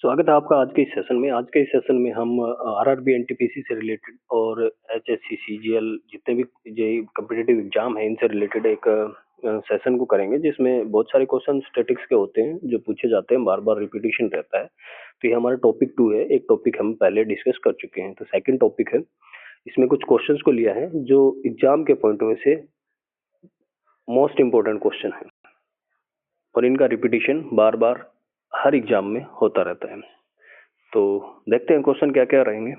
स्वागत है आपका आज के इस सेशन में। आज के इस सेशन में हम आरआरबी एनटीपीसी से रिलेटेड और एचएससी सीजीएल जितने भी जेई कॉम्पिटिटिव एग्जाम है इनसे रिलेटेड एक सेशन को करेंगे जिसमें बहुत सारे क्वेश्चन स्टैटिक्स के होते हैं जो पूछे जाते हैं, बार बार रिपीटिशन रहता है। तो ये हमारा टॉपिक 2 है। एक टॉपिक हम पहले डिस्कस कर चुके हैं, तो सेकंड टॉपिक है। इसमें कुछ क्वेश्चंस को लिया है जो एग्जाम के पॉइंट में से मोस्ट इंपॉर्टेंट क्वेश्चन है और इनका रिपीटिशन बार बार हर एग्जाम में होता रहता है। तो देखते हैं क्वेश्चन क्या क्या रहेंगे।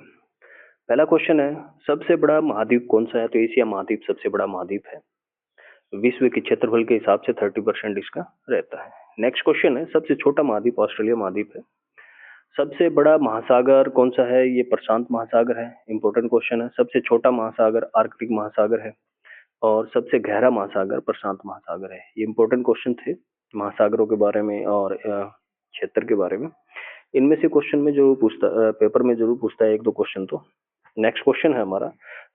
पहला क्वेश्चन है, सबसे बड़ा महाद्वीप कौन सा है? तो एशिया महाद्वीप सबसे बड़ा महाद्वीप है। विश्व के क्षेत्रफल के हिसाब से 30% इसका रहता है। नेक्स्ट क्वेश्चन है, सबसे छोटा महाद्वीप ऑस्ट्रेलिया महाद्वीप है। सबसे बड़ा महासागर कौन सा है? ये प्रशांत महासागर है। इंपॉर्टेंट क्वेश्चन है। सबसे छोटा महासागर आर्कटिक महासागर है और सबसे गहरा महासागर प्रशांत महासागर है। ये इंपॉर्टेंट क्वेश्चन थे महासागरों के बारे में और क्षेत्र के बारे में। इनमें से क्वेश्चन में जो पूछता पेपर में जरूर पूछता है एक दो क्वेश्चन तो। नेक्स्ट क्वेश्चन है हमारा,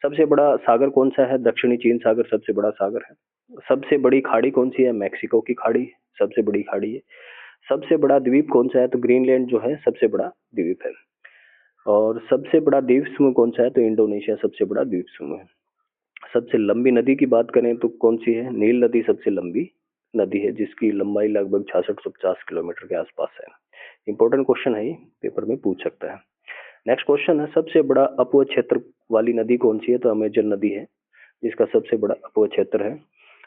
सबसे बड़ा सागर कौन सा है? दक्षिणी चीन सागर सबसे बड़ा सागर है। सबसे बड़ी खाड़ी कौन सी है? मैक्सिको की खाड़ी सबसे बड़ी खाड़ी है। सबसे बड़ा द्वीप कौन सा है? तो ग्रीनलैंड जो है सबसे बड़ा द्वीप है। और सबसे बड़ा द्वीप समूह कौन सा है? तो इंडोनेशिया सबसे बड़ा द्वीप समूह है। सबसे लंबी नदी की बात करें तो कौन सी है? नील नदी सबसे लंबी नदी है जिसकी लंबाई लगभग 6650 किलोमीटर के आसपास है। इंपॉर्टेंट क्वेश्चन है, ये पेपर में पूछ सकता है। नेक्स्ट क्वेश्चन है, सबसे बड़ा अपवह क्षेत्र वाली नदी कौन सी है? तो अमेजन नदी है जिसका सबसे बड़ा अपवह क्षेत्र है।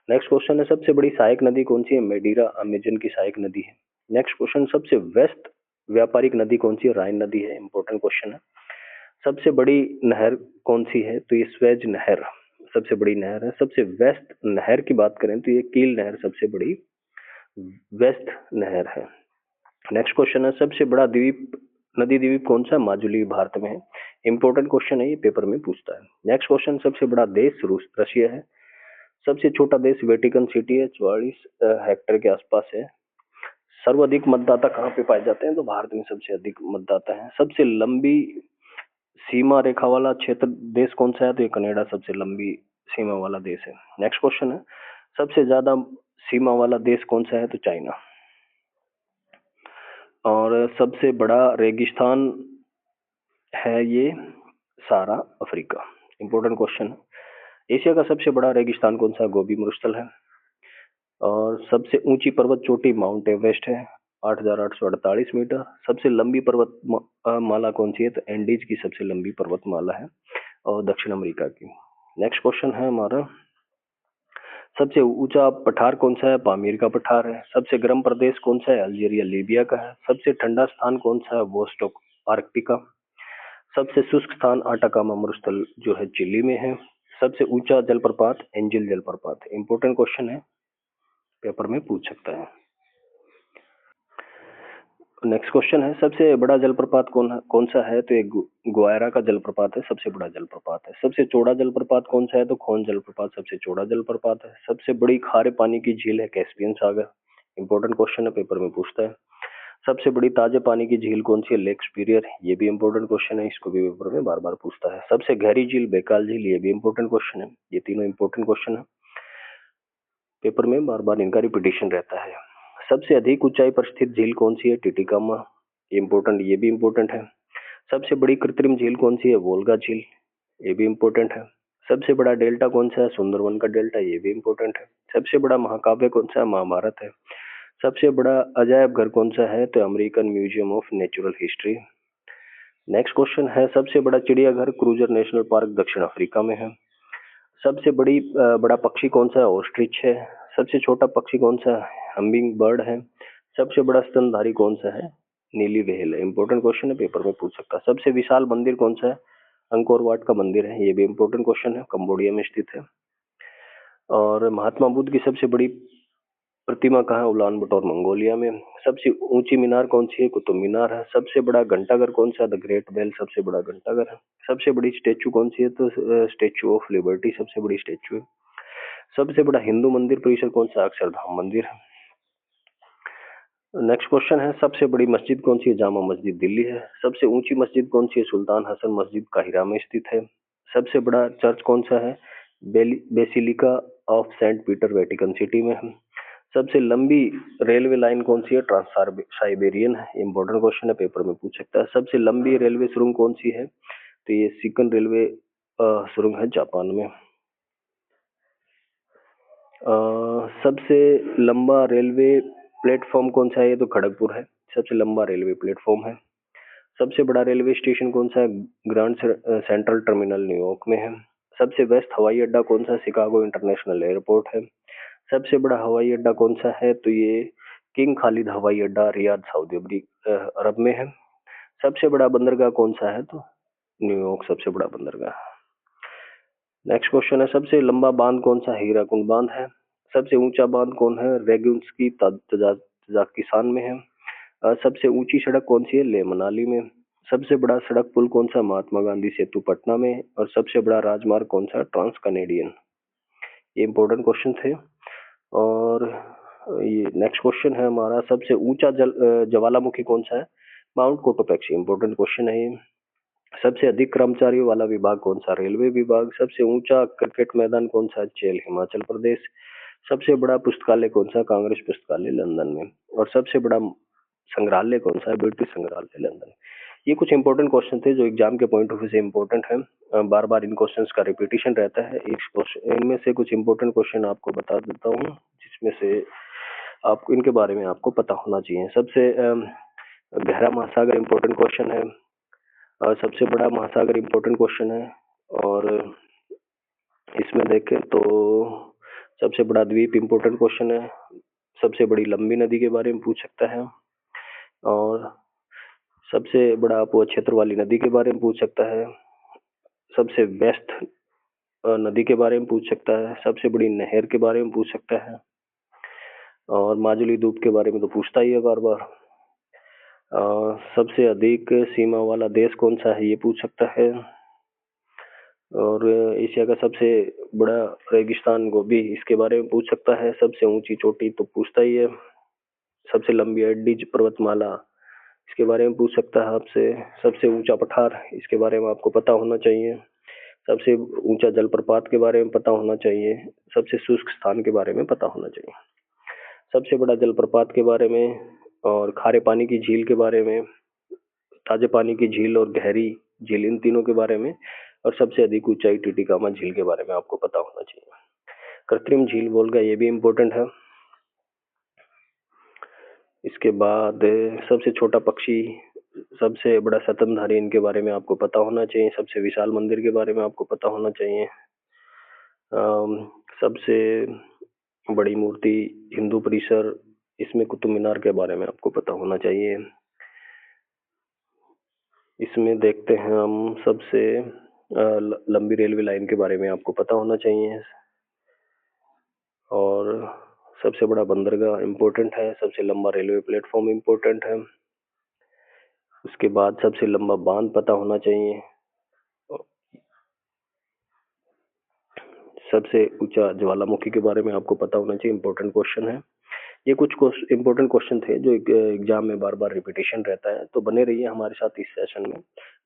नेक्स्ट क्वेश्चन है, सबसे बड़ी सहायक नदी कौन सी है? मेडीरा अमेजन की सहायक नदी है। नेक्स्ट क्वेश्चन, सबसे व्यस्त व्यापारिक नदी कौन सी है? राइन नदी है। इंपॉर्टेंट क्वेश्चन है। सबसे बड़ी नहर कौन सी है? तो ये स्वेज नहर सबसे बड़ी नहर है। सबसे व्यस्त नहर की बात करें तो ये कील नहर सबसे बड़ी व्यस्त नहर है। नेक्स्ट क्वेश्चन है, सबसे बड़ा द्वीप नदी द्वीप कौन सा? माजुली भारत में है। इंपॉर्टेंट क्वेश्चन है, ये पेपर में पूछता है। नेक्स्ट क्वेश्चन, सबसे बड़ा देश रशिया है। सबसे छोटा देश वेटिकन सिटी है, 44 हेक्टेयर के आसपास है। सर्वाधिक मतदाता कहाँ पे पाए जाते हैं? तो भारत में सबसे अधिक मतदाता है। सबसे लंबी सीमा रेखा वाला क्षेत्र देश कौन सा है? तो ये कनाडा सबसे लंबी सीमा वाला देश है। नेक्स्ट क्वेश्चन है, सबसे ज्यादा सीमा वाला देश कौन सा है? तो चाइना। और सबसे बड़ा रेगिस्तान है ये सारा अफ्रीका। Important question. एशिया का सबसे बड़ा रेगिस्तान कौन सा? गोबी मरुस्थल है। और सबसे ऊंची पर्वत चोटी माउंट एवरेस्ट है, 8848 मीटर। सबसे लंबी पर्वत माला कौन सी है? तो एंडीज की सबसे लंबी पर्वतमाला है और दक्षिण अमेरिका की। नेक्स्ट क्वेश्चन है हमारा, सबसे ऊंचा पठार कौन सा है? पामीर का पठार है। सबसे गर्म प्रदेश कौन सा है? अल्जीरिया लीबिया का है। सबसे ठंडा स्थान कौन सा है? Vostok Arktika. सबसे शुष्क स्थान आटाकामा मरुस्थल जो है चिली में है। सबसे ऊंचा जलप्रपात एंजिल जलप्रपात। इंपॉर्टेंट क्वेश्चन है, पेपर में पूछ सकता है। नेक्स्ट क्वेश्चन है, सबसे बड़ा जलप्रपात कौन सा है? तो एक ग्वायरा का जलप्रपात है, सबसे बड़ा जलप्रपात है। सबसे चौड़ा जलप्रपात कौन सा है? तो खोन जलप्रपात सबसे चौड़ा जलप्रपात है। सबसे बड़ी खारे पानी की झील है कैस्पियन सागर। इंपॉर्टेंट क्वेश्चन है, पेपर में पूछता है। सबसे बड़ी ताजे पानी की झील कौन सी है? Lake superior. ये भी इंपॉर्टेंट क्वेश्चन है, इसको भी पेपर में बार बार पूछता है। सबसे गहरी झील बेकाल झील, ये भी इंपॉर्टेंट क्वेश्चन है। ये तीनों इंपॉर्टेंट क्वेश्चन है, पेपर में बार बार इनका रिपीटिशन रहता है। सबसे अधिक ऊंचाई पर स्थित झील कौन सी है? टिटिकामा। इम्पोर्टेंट, ये भी इम्पोर्टेंट है। सबसे बड़ी कृत्रिम झील कौन सी है? वोल्गा झील। ये भी इम्पोर्टेंट है। सबसे बड़ा डेल्टा कौन सा है? सुंदरवन का डेल्टा। ये भी इम्पोर्टेंट है। सबसे बड़ा महाकाव्य कौन सा है? महाभारत है। सबसे बड़ा अजायब घर कौन सा है? तो American museum of natural history. Next question है, सबसे बड़ा चिड़ियाघर क्रूजर नेशनल पार्क दक्षिण अफ्रीका में है। सबसे बड़ा पक्षी कौन सा है? ऑस्ट्रिच है। सबसे छोटा पक्षी कौन सा है? हमिंग बर्ड है। सबसे बड़ा स्तनधारी कौन सा है? नीली व्हेल है। इंपॉर्टेंट क्वेश्चन है, पेपर में पूछ सकता है। सबसे विशाल मंदिर कौन सा है? अंकोर वाट का मंदिर है। ये भी इंपॉर्टेंट क्वेश्चन है, कंबोडिया में स्थित है। और महात्मा बुद्ध की सबसे बड़ी प्रतिमा कहाँ है? उलान बटोर मंगोलिया में। सबसे ऊंची मीनार कौन सी है? कुतुब मीनार है। सबसे बड़ा घंटाघर कौन सा है? द ग्रेट बेल सबसे बड़ा घंटाघर है। सबसे बड़ी स्टेचू कौन सी है? तो स्टेचू ऑफ लिबर्टी सबसे बड़ी स्टेचू है। सबसे बड़ा हिंदू मंदिर परिसर कौन सा? अक्षरधाम मंदिर है। नेक्स्ट क्वेश्चन है, सबसे बड़ी मस्जिद कौन सी है? जामा मस्जिद दिल्ली है। सबसे ऊंची मस्जिद कौन सी है? सुल्तान हसन मस्जिद काहिरा में स्थित है। सबसे बड़ा चर्च कौन सा है? Basilica of Saint Peter Vatican City में है। सबसे लंबी रेलवे लाइन कौन सी है? ट्रांस साइबेरियन है। इंपॉर्टेंट क्वेश्चन है, पेपर में पूछ सकता है। सबसे लंबी रेलवे सुरंग कौन सी है? तो ये सिकन रेलवे सुरंग है जापान में। सबसे लंबा रेलवे प्लेटफॉर्म कौन सा है? ये तो खड़गपुर है, सबसे लंबा रेलवे प्लेटफॉर्म है। सबसे बड़ा रेलवे स्टेशन कौन सा है? ग्रांड सेंट्रल टर्मिनल न्यूयॉर्क में है। सबसे बेस्ट हवाई अड्डा कौन सा? शिकागो इंटरनेशनल एयरपोर्ट है। सबसे बड़ा हवाई अड्डा कौन सा है? तो ये किंग खालिद हवाई अड्डा रियाद सऊदी अरब में है। सबसे बड़ा बंदरगाह कौन सा है? तो न्यूयॉर्क सबसे बड़ा बंदरगाह। नेक्स्ट क्वेश्चन है, सबसे लंबा बांध कौन सा? हीराकुंड बांध है। सबसे ऊंचा बांध कौन है? रेगुंसकी तजाकिस्तान में है। सबसे ऊंची सड़क कौन सी है? लेह मनाली में। सबसे बड़ा सड़क पुल कौन सा? महात्मा गांधी सेतु पटना में। और सबसे बड़ा राजमार्ग कौन सा? Trans Canadian. ये इंपॉर्टेंट क्वेश्चन थे। और ये नेक्स्ट क्वेश्चन है हमारा, सबसे ऊंचा ज्वालामुखी कौन सा है? Mount Cotopaxi. इंपॉर्टेंट क्वेश्चन है ये। सबसे अधिक कर्मचारियों वाला विभाग कौन सा? रेलवे विभाग। सबसे ऊंचा क्रिकेट मैदान कौन सा? चेल हिमाचल प्रदेश। सबसे बड़ा पुस्तकालय कौन सा? कांग्रेस पुस्तकालय लंदन में। और सबसे बड़ा संग्रहालय कौन सा है? ब्रिटिश संग्रहालय लंदन। ये कुछ इंपॉर्टेंट क्वेश्चन थे जो एग्जाम के पॉइंट ऑफ व्यू से इंपॉर्टेंट है। बार बार इन क्वेश्चंस का रिपीटिशन रहता है। इनमें से कुछ इंपॉर्टेंट क्वेश्चन आपको बता देता हूँ, जिसमें से आपको इनके बारे में आपको पता होना चाहिए। सबसे गहरा महासागर इंपॉर्टेंट क्वेश्चन है। सबसे बड़ा महासागर इंपॉर्टेंट क्वेश्चन है। और इसमें देखें तो सबसे बड़ा द्वीप इंपॉर्टेंट क्वेश्चन है। सबसे बड़ी लंबी नदी के बारे में पूछ सकता है। और सबसे बड़ा अपवह क्षेत्र वाली नदी के बारे में पूछ सकता है। सबसे बेस्ट नदी के बारे में पूछ सकता है। सबसे बड़ी नहर के बारे में पूछ सकता है। और माजुली द्वीप के बारे में तो पूछता ही है बार बार। सबसे अधिक सीमा वाला देश कौन सा है? ये पूछ सकता है। और एशिया का सबसे बड़ा रेगिस्तान गोबी, इसके बारे में पूछ सकता है। सबसे ऊंची चोटी तो पूछता ही है। सबसे लंबी एडीज पर्वतमाला, इसके बारे में पूछ सकता है आपसे। सबसे ऊंचा पठार, इसके बारे में आपको पता होना चाहिए। सबसे ऊंचा जलप्रपात के बारे में पता होना चाहिए। सबसे शुष्क स्थान के बारे में पता होना चाहिए। सबसे बड़ा जलप्रपात के बारे में, और खारे पानी की झील के बारे में, ताजे पानी की झील और गहरी झील, इन तीनों के बारे में। और सबसे अधिक ऊंचाई टिटिकामा झील के बारे में आपको पता होना चाहिए। कृत्रिम झील वोल्गा, ये भी इम्पोर्टेंट है। इसके बाद सबसे छोटा पक्षी, सबसे बड़ा शतमधारी, इनके बारे में आपको पता होना चाहिए। सबसे विशाल मंदिर के बारे में आपको पता होना चाहिए। सबसे बड़ी मूर्ति हिंदू परिसर, इसमें कुतुब मीनार के बारे में आपको पता होना चाहिए। इसमें देखते हैं हम, सबसे लंबी रेलवे लाइन के बारे में आपको पता होना चाहिए। और सबसे बड़ा बंदरगाह इम्पोर्टेंट है। सबसे लंबा रेलवे प्लेटफॉर्म इम्पोर्टेंट है। उसके बाद सबसे लंबा बांध पता होना चाहिए। सबसे ऊंचा ज्वालामुखी के बारे में आपको पता होना चाहिए। इंपॉर्टेंट क्वेश्चन है। ये कुछ इंपॉर्टेंट क्वेश्चन थे जो एग्जाम में बार बार रिपीटेशन रहता है। तो बने रहिए हमारे साथ इस सेशन में।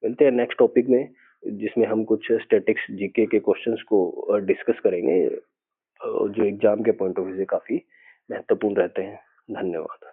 मिलते हैं नेक्स्ट टॉपिक में, जिसमें हम कुछ स्टैटिक्स जीके के क्वेश्चंस को डिस्कस करेंगे, जो एग्जाम के पॉइंट ऑफ व्यू से काफी महत्वपूर्ण रहते हैं। धन्यवाद।